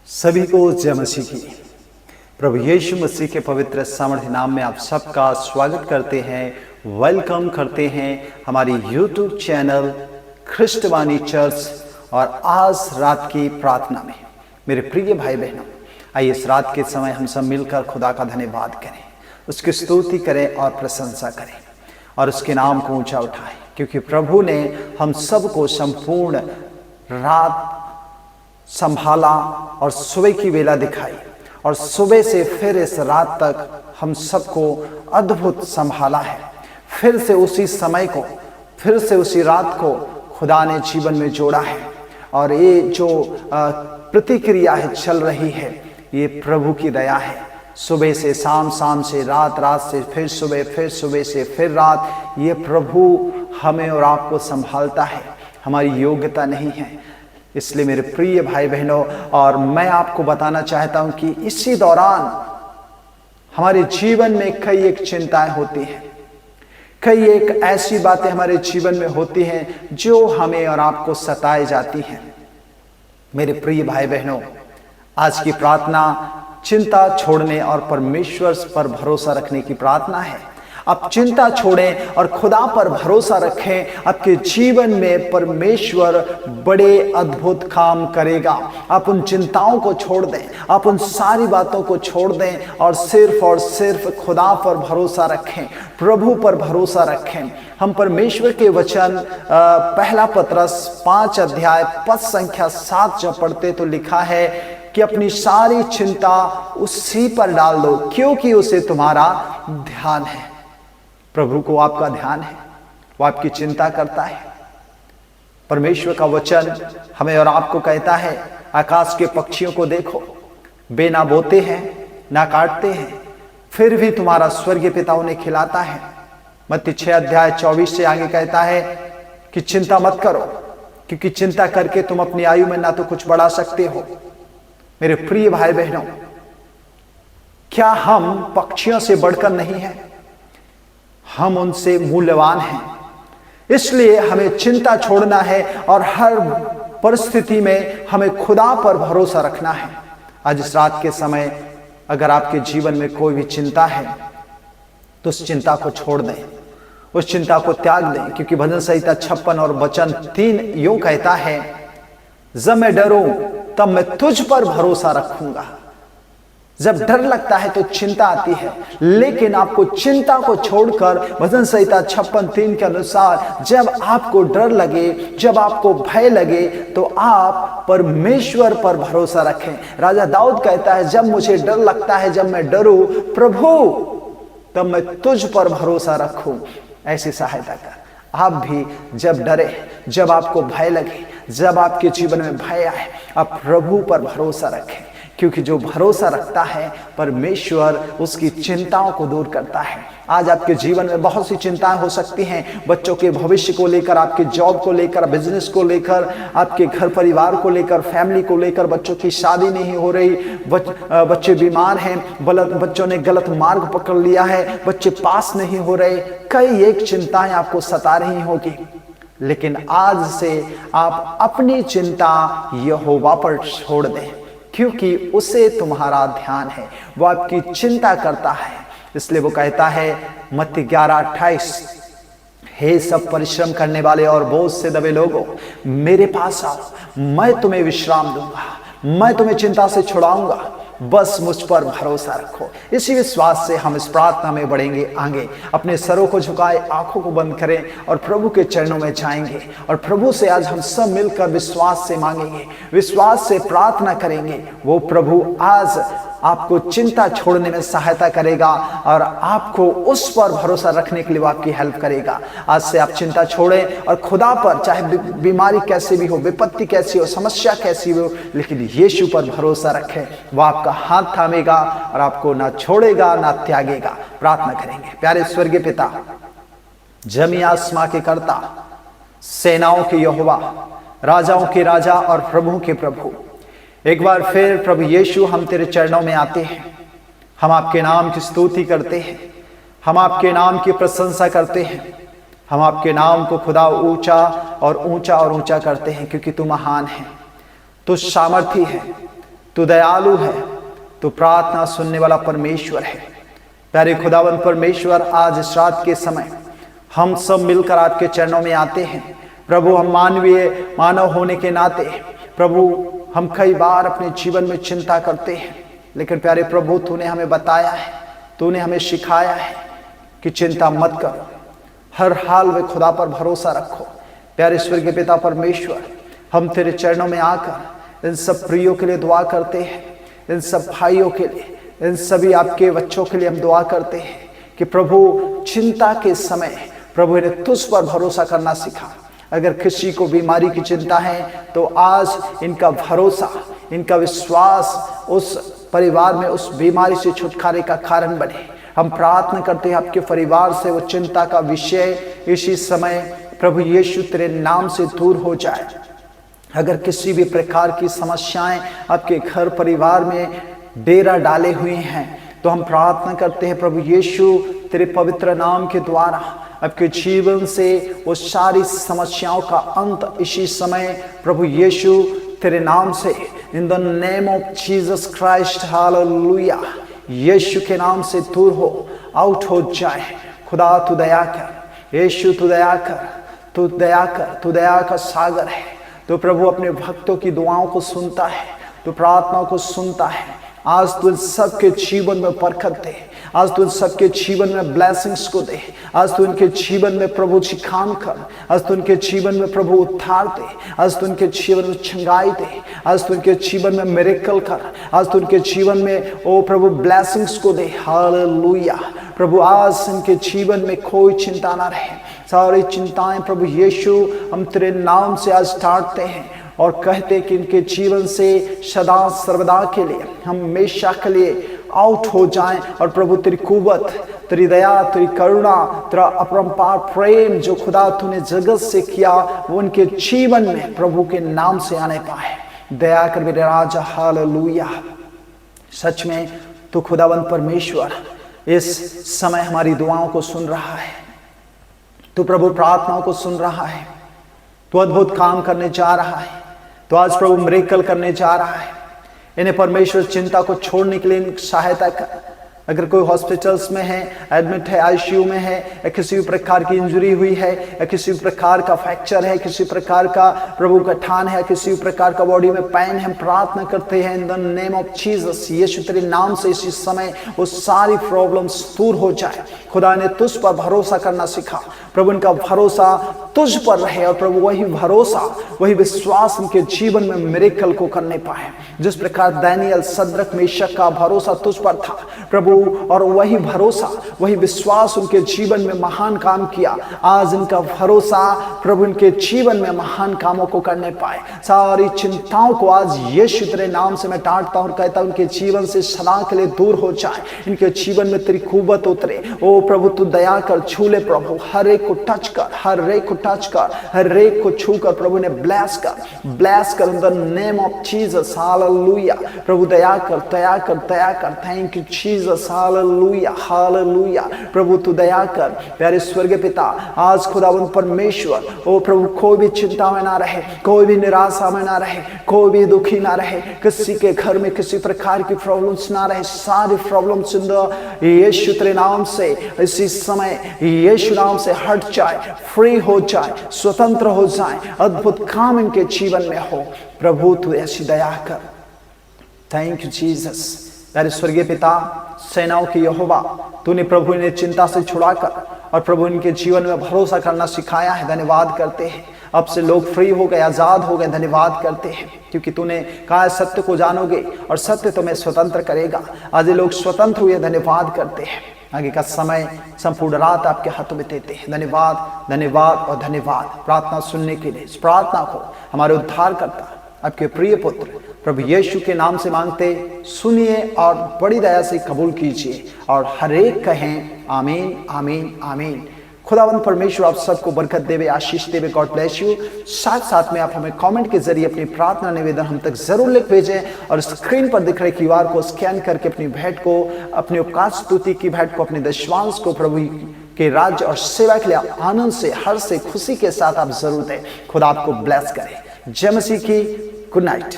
सभी को जय मसीह की। प्रभु यीशु मसीह के पवित्र सामर्थ्य नाम में आप सबका स्वागत करते हैं, वेलकम करते हैं हमारी यूट्यूब चैनल ख्रिस्टवानी चर्च और आज रात की प्रार्थना में। मेरे प्रिय भाई बहनों, आइए इस रात के समय हम सब मिलकर खुदा का धन्यवाद करें, उसकी स्तुति करें और प्रशंसा करें और उसके नाम को ऊंचा उठाएं, क्योंकि प्रभु ने हम सबको संपूर्ण रात संभाला और सुबह की वेला दिखाई और सुबह से फिर इस रात तक हम सबको अद्भुत संभाला है। फिर से उसी समय को, फिर से उसी रात को खुदा ने जीवन में जोड़ा है और ये जो प्रतिक्रिया है चल रही है, ये प्रभु की दया है। सुबह से शाम, शाम से रात, रात से फिर सुबह, फिर सुबह से फिर रात, ये प्रभु हमें और आपको संभालता है, हमारी योग्यता नहीं है। इसलिए मेरे प्रिय भाई बहनों, और मैं आपको बताना चाहता हूं कि इसी दौरान हमारे जीवन में कई एक चिंताएं होती हैं, कई एक ऐसी बातें हमारे जीवन में होती हैं जो हमें और आपको सताए जाती हैं। मेरे प्रिय भाई बहनों, आज की प्रार्थना चिंता छोड़ने और परमेश्वर पर भरोसा रखने की प्रार्थना है। आप चिंता छोड़ें और खुदा पर भरोसा रखें। आपके जीवन में परमेश्वर बड़े अद्भुत काम करेगा। आप उन चिंताओं को छोड़ दें, आप उन सारी बातों को छोड़ दें और सिर्फ खुदा पर भरोसा रखें, प्रभु पर भरोसा रखें। हम परमेश्वर के वचन पहला पतरस 5 अध्याय पद संख्या 7 जब पढ़ते तो लिखा है कि अपनी सारी चिंता उसी पर डाल दो, क्योंकि उसे तुम्हारा ध्यान है। प्रभु को आपका ध्यान है, वो आपकी चिंता करता है। परमेश्वर का वचन हमें और आपको कहता है, आकाश के पक्षियों को देखो, वे ना बोते हैं ना काटते हैं, फिर भी तुम्हारा स्वर्गीय पिता उन्हें खिलाता है। मत्ती 6 अध्याय 24 से आगे कहता है कि चिंता मत करो, क्योंकि चिंता करके तुम अपनी आयु में ना तो कुछ बढ़ा सकते हो। मेरे प्रिय भाई बहनों, क्या हम पक्षियों से बढ़कर नहीं हैं? हम उनसे मूल्यवान हैं। इसलिए हमें चिंता छोड़ना है और हर परिस्थिति में हमें खुदा पर भरोसा रखना है। आज इस रात के समय अगर आपके जीवन में कोई भी चिंता है तो उस चिंता को छोड़ दें, उस चिंता को त्याग दें, क्योंकि भजन संहिता 56 और वचन 3 यूं कहता है, जब मैं डरूं तब मैं तुझ पर भरोसा रखूंगा। जब डर लगता है तो चिंता आती है, लेकिन आपको चिंता को छोड़कर भजन संहिता 56:3 के अनुसार जब आपको डर लगे, जब आपको भय लगे, तो आप परमेश्वर पर भरोसा रखें। राजा दाऊद कहता है, जब मुझे डर लगता है, जब मैं डरूं प्रभु, तब मैं तुझ पर भरोसा रखूं, ऐसी सहायता कर। आप भी जब डरे, जब आपको भय लगे, जब आपके जीवन में भय आए, आप प्रभु पर भरोसा रखें, क्योंकि जो भरोसा रखता है परमेश्वर उसकी चिंताओं को दूर करता है। आज आपके जीवन में बहुत सी चिंताएं हो सकती हैं, बच्चों के भविष्य को लेकर, आपके जॉब को लेकर, बिजनेस को लेकर, आपके घर परिवार को लेकर, फैमिली को लेकर, बच्चों की शादी नहीं हो रही, बच्चे बीमार हैं, बच्चों ने गलत मार्ग पकड़ लिया है, बच्चे पास नहीं हो रहे, कई एक चिंताएं आपको सता रही होगी। लेकिन आज से आप अपनी चिंता यहोवा पर छोड़ दें, क्योंकि उसे तुम्हारा ध्यान है, वो आपकी चिंता करता है। इसलिए वो कहता है मत्ती 11:28, हे सब परिश्रम करने वाले और बोझ से दबे लोगों, मेरे पास आओ, मैं तुम्हें विश्राम दूंगा, मैं तुम्हें चिंता से छुड़ाऊंगा, बस मुझ पर भरोसा रखो। इसी विश्वास से हम इस प्रार्थना में बढ़ेंगे आगे। अपने सरों को झुकाए, आंखों को बंद करें और प्रभु के चरणों में जाएंगे और प्रभु से आज हम सब मिलकर विश्वास से मांगेंगे, विश्वास से प्रार्थना करेंगे। वो प्रभु आज आपको चिंता छोड़ने में सहायता करेगा और आपको उस पर भरोसा रखने के लिए वो आपकी हेल्प करेगा। आज से आप चिंता छोड़ें और खुदा पर, चाहे बीमारी कैसी भी हो, विपत्ति कैसी हो, समस्या कैसी हो, लेकिन यीशु पर भरोसा रखें। वो आपका हाथ थामेगा और आपको ना छोड़ेगा ना त्यागेगा। प्रार्थना करेंगे। प्यारे स्वर्गीय पिता, जमी आसमां के कर्ता, सेनाओं के यहोवा, राजाओं के राजा और प्रभु के प्रभु, एक बार फिर प्रभु यीशु हम तेरे चरणों में आते हैं। हम आपके नाम की स्तुति करते हैं, हम आपके नाम की प्रशंसा करते हैं, हम आपके नाम को खुदा ऊंचा और ऊंचा और ऊंचा करते हैं, क्योंकि तू महान है, तू सामर्थी है, तू दयालु है, तू प्रार्थना सुनने वाला परमेश्वर है। प्यारे खुदावंद परमेश्वर, आज इस रात के समय हम सब मिलकर आपके चरणों में आते हैं प्रभु। हम मानव होने के नाते प्रभु, हम कई बार अपने जीवन में चिंता करते हैं, लेकिन प्यारे प्रभु, तूने हमें बताया है, तूने हमें सिखाया है कि चिंता मत करो, हर हाल में खुदा पर भरोसा रखो। प्यारे स्वर्गीय पिता परमेश्वर, हम तेरे चरणों में आकर इन सब प्रियों के लिए दुआ करते हैं, इन सब भाइयों के लिए, इन सभी आपके बच्चों के लिए हम दुआ करते हैं कि प्रभु, चिंता के समय प्रभु इन्हें तुझ पर भरोसा करना सिखा। अगर किसी को बीमारी की चिंता है तो आज इनका भरोसा, इनका विश्वास उस परिवार में उस बीमारी से छुटकारे का कारण बने। हम प्रार्थना करते हैं आपके परिवार से वो चिंता का विषय इसी समय प्रभु यीशु तेरे नाम से दूर हो जाए। अगर किसी भी प्रकार की समस्याएं आपके घर परिवार में डेरा डाले हुए हैं तो हम प्रार्थना करते हैं प्रभु यीशु तेरे पवित्र नाम के द्वारा आपके जीवन से वो सारी समस्याओं का अंत इसी समय प्रभु यीशु तेरे नाम से, in the name of Jesus Christ, hallelujah, Yeshu के नाम से दूर हो, आउट हो जाए। खुदा तू दया कर, यीशु तू दया कर, तू दया कर, तू दया का सागर है। तो प्रभु अपने भक्तों की दुआओं को सुनता है, तो प्रार्थनाओं को सुनता है। आज तू सबके जीवन में बरकत दे, आज तू सबके जीवन में ब्लेसिंग्स को दे, आज तू उनके जीवन में प्रभु जी काम कर, आज तू उनके जीवन में प्रभु उद्धार दे, आज तू उनके जीवन में चंगाई दे, आज तू उनके जीवन में मिरेकल कर, आज तू उनके जीवन में ओ प्रभु ब्लेसिंग्स को दे। हालेलुया प्रभु, आज इनके जीवन में कोई चिंता ना रहे, सारी चिंताएं प्रभु यीशु हम तेरे नाम से आज टाटते हैं और कहते कि इनके जीवन से सदा सर्वदा के लिए, हमेशा के लिए आउट हो जाएं। और प्रभु तेरी कुव्वत, तेरी दया, तेरी करुणा, तेरा अपरंपार प्रेम जो खुदा तूने जगत से किया वो उनके जीवन में प्रभु के नाम से आने पाए। दया कर मेरे राजा, हालेलुया। सच में तू खुदावंद परमेश्वर इस समय हमारी दुआओं को सुन रहा है, तू प्रभु प्रार्थनाओं को सुन रहा है, तू अद्भुत काम करने जा रहा है, तो आज प्रभु मिरेकल करने जा रहा है। इन्हें परमेश्वर चिंता को छोड़ने के लिए सहायता कर। अगर कोई हॉस्पिटल्स में है, एडमिट है, आईसीयू में है, या किसी भी प्रकार की इंजरी हुई है, या किसी भी प्रकार का फ्रैक्चर है, किसी प्रकार का प्रभु गठान है, किसी भी प्रकार का बॉडी में पेन है, हम प्रार्थना करते हैं in the name of Jesus, Yeshu तेरे नाम से इसी समय वो सारी प्रॉब्लम्स दूर हो जाए। खुदा ने तुझ पर भरोसा करना सिखा, प्रभु इनका भरोसा तुझ पर रहे और प्रभु वही भरोसा, वही विश्वास उनके जीवन में मिरेकल को करने पाए। जिस प्रकार दानियल, सद्रक, मेशक का भरोसा तुझ पर था प्रभु, और वही भरोसा, वही विश्वास उनके जीवन में महान काम किया। आज इनका भरोसा प्रभु इनके जीवन में महान कामों को करने पाए। सारी चिंताओं को आज यीशु तेरे नाम से मैं टाटता हूं और कहता हूं उनके जीवन से सदा के लिए दूर हो जाए। इनके जीवन में तेरी कुव्वत उतरे। ओ प्रभु तू दया कर, छू ले प्रभु, हर एक को टच कर, हर एक को टच कर, हर एक को छू कर प्रभु ने ब्लेस कर in the name of Jesus, hallelujah. प्रभु दया कर, दया कर, दया कर। Thank you Jesus, hallelujah, hallelujah. प्रभु तू दया कर। प्यारे स्वर्गीय पिता, आज खुदावंद परमेश्वर, ओ प्रभु कोई भी चिंता में ना रहे, कोई भी निराशा में ना रहे, कोई भी दुखी ना रहे, किसी के घर में किसी प्रकार की प्रॉब्लम्स ना रहे। सारी प्रॉब्लम्स इन द यीशु तेरे नाम से इसी समय यीशु नाम से हट जाए, फ्री हो जाए, स्वतंत्र हो जाए, अद्भुत काम इनके जीवन में हो। प्रभु तू ऐसी दया कर। Thank you Jesus. प्यारे स्वर्गीय पिता, सेनाओं की यहोवा, तूने प्रभु इन्हें चिंता से छुड़ाकर और प्रभु इनके जीवन में भरोसा करना सिखाया है। धन्यवाद करते हैं। अब से लोग फ्री हो गए, आजाद हो गए। धन्यवाद करते हैं क्योंकि तूने कहा सत्य को जानोगे और सत्य तुम्हें स्वतंत्र करेगा। आज ये लोग स्वतंत्र हुए। धन्यवाद करते हैं। आगे का समय संपूर्ण रात आपके हाथों में देते हैं। धन्यवाद, धन्यवाद और धन्यवाद प्रार्थना सुनने के लिए। इस प्रार्थना को हमारे उद्धार करता आपके प्रिय पुत्र प्रभु यीशु के नाम से मांगते, सुनिए और बड़ी दया से कबूल कीजिए। और हर एक कहें आमीन, आमीन, आमीन। खुदावंद परमेश्वर आप सबको बरकत देवे, आशीष देवे। God bless you. साथ साथ में आप हमें कमेंट के जरिए अपनी प्रार्थना निवेदन हम तक जरूर लिख भेजें और स्क्रीन पर दिख रहे QR को स्कैन करके अपनी भेंट को, अपनी उपकार स्तुति की भेंट को, अपने दशवांश को प्रभु के राज्य और सेवा के लिए आनंद से, हर्ष से, खुशी के साथ आप जरूर दें। खुदा आपको ब्लेस करे। जय मसीह की। Good night.